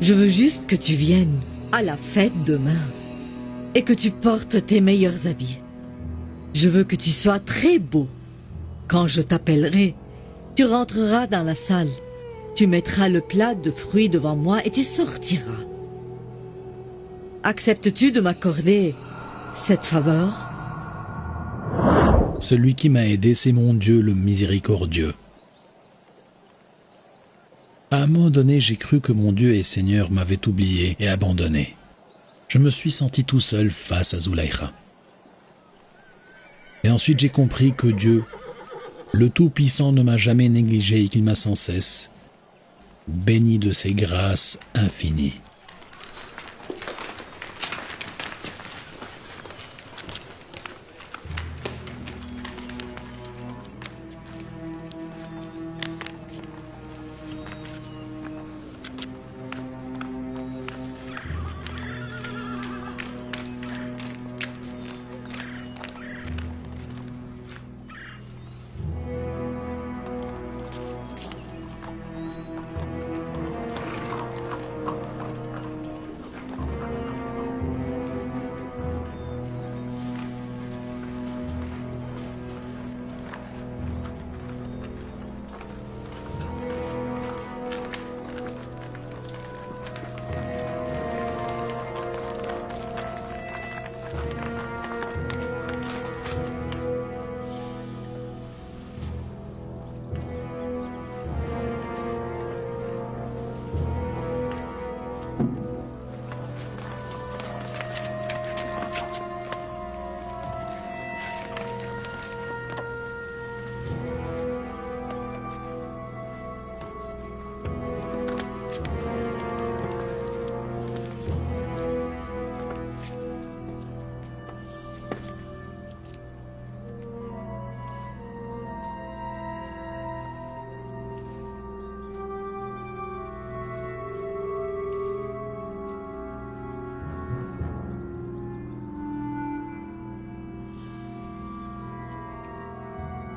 Je veux juste que tu viennes à la fête demain et que tu portes tes meilleurs habits. Je veux que tu sois très beau. Quand je t'appellerai, tu rentreras dans la salle. Tu mettras le plat de fruits devant moi et tu sortiras. Acceptes-tu de m'accorder cette faveur? Celui qui m'a aidé, c'est mon Dieu, le miséricordieux. À un moment donné, j'ai cru que mon Dieu et Seigneur m'avaient oublié et abandonné. Je me suis senti tout seul face à Zulaïcha. Et ensuite j'ai compris que Dieu, le Tout-Puissant, ne m'a jamais négligé et qu'il m'a sans cesse béni de ses grâces infinies.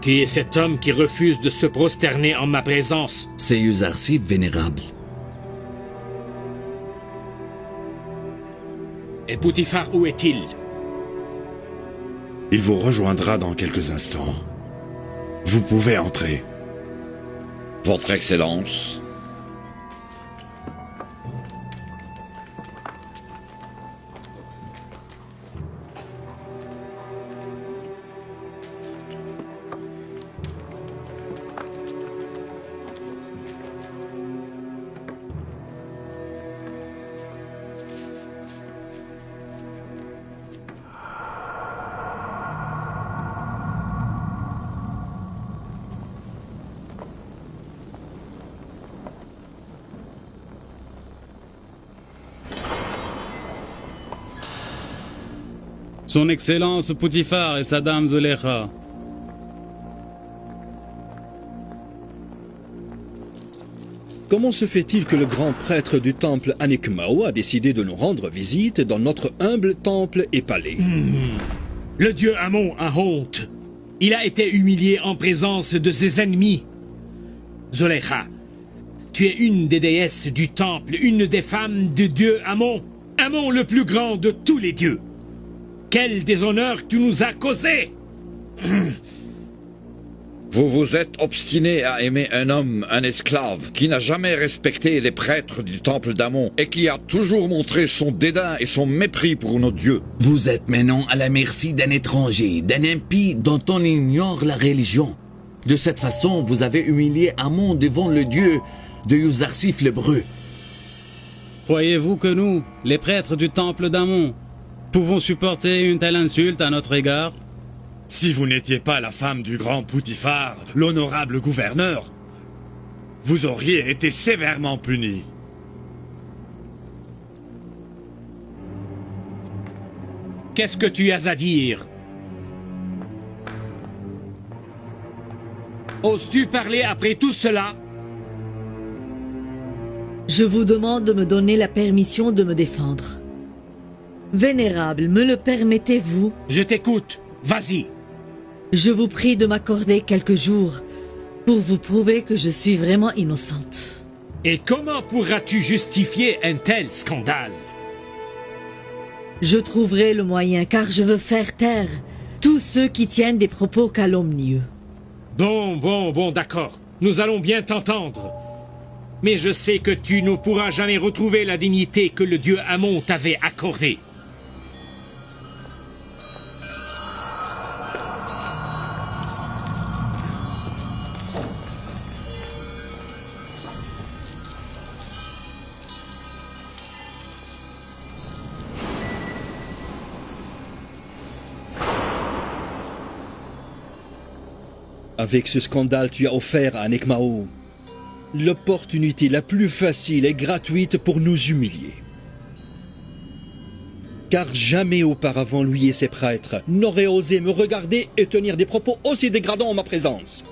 Qui est cet homme qui refuse de se prosterner en ma présence? C'est Yuzarsif, vénérable. Et Poutifar, où est-il? Il vous rejoindra dans quelques instants. Vous pouvez entrer. Votre Excellence. Son Excellence Poutifar et sa dame Zulaïcha. Comment se fait-il que le grand prêtre du temple Anikmao a décidé de nous rendre visite dans notre humble temple et palais? Le dieu Amon a honte. Il a été humilié en présence de ses ennemis. Zulaïcha, tu es une des déesses du temple, une des femmes du dieu Amon. Amon le plus grand de tous les dieux. Quel déshonneur tu nous as causé! Vous vous êtes obstiné à aimer un homme, un esclave, qui n'a jamais respecté les prêtres du temple d'Amon et qui a toujours montré son dédain et son mépris pour nos dieux. Vous êtes maintenant à la merci d'un étranger, d'un impie dont on ignore la religion. De cette façon, vous avez humilié Amon devant le dieu de Yuzarsif l'Hébreu. Croyez-vous que nous, les prêtres du temple d'Amon, pouvons supporter une telle insulte à notre égard? Si vous n'étiez pas la femme du grand Poutifar, l'honorable gouverneur, vous auriez été sévèrement puni. Qu'est-ce que tu as à dire? Oses-tu parler après tout cela? Je vous demande de me donner la permission de me défendre. Vénérable, me le permettez-vous? Je t'écoute, vas-y. Je vous prie de m'accorder quelques jours pour vous prouver que je suis vraiment innocente. Et comment pourras-tu justifier un tel scandale? Je trouverai le moyen car je veux faire taire tous ceux qui tiennent des propos calomnieux. Bon, d'accord. Nous allons bien t'entendre. Mais je sais que tu ne pourras jamais retrouver la dignité que le dieu Amon t'avait accordée. Avec ce scandale, tu as offert à Anek-Mao l'opportunité la plus facile et gratuite pour nous humilier. Car jamais auparavant lui et ses prêtres n'auraient osé me regarder et tenir des propos aussi dégradants en ma présence.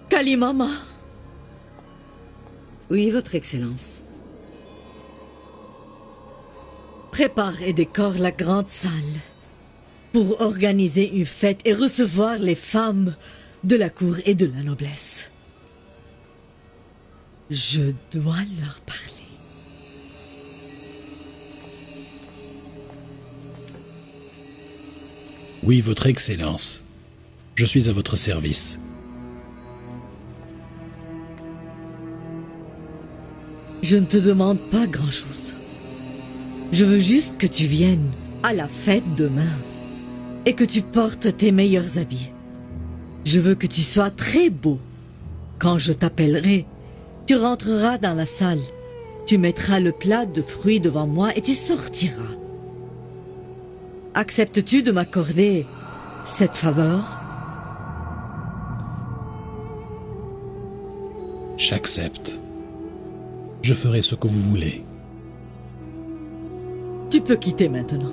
Kalimama. Oui, Votre Excellence. Prépare et décore la grande salle pour organiser une fête et recevoir les femmes de la cour et de la noblesse. Je dois leur parler. Oui, Votre Excellence. Je suis à votre service. Je ne te demande pas grand-chose. Je veux juste que tu viennes à la fête demain et que tu portes tes meilleurs habits. Je veux que tu sois très beau. Quand je t'appellerai, tu rentreras dans la salle. Tu mettras le plat de fruits devant moi et tu sortiras. Acceptes-tu de m'accorder cette faveur? J'accepte. Je ferai ce que vous voulez. Tu peux quitter maintenant.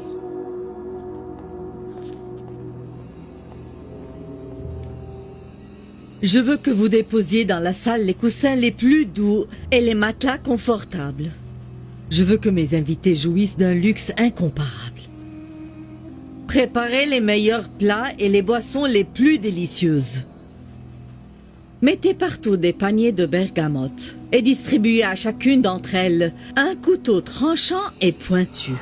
Je veux que vous déposiez dans la salle les coussins les plus doux et les matelas confortables. Je veux que mes invités jouissent d'un luxe incomparable. Préparez les meilleurs plats et les boissons les plus délicieuses. Mettez partout des paniers de bergamote et distribuez à chacune d'entre elles un couteau tranchant et pointu.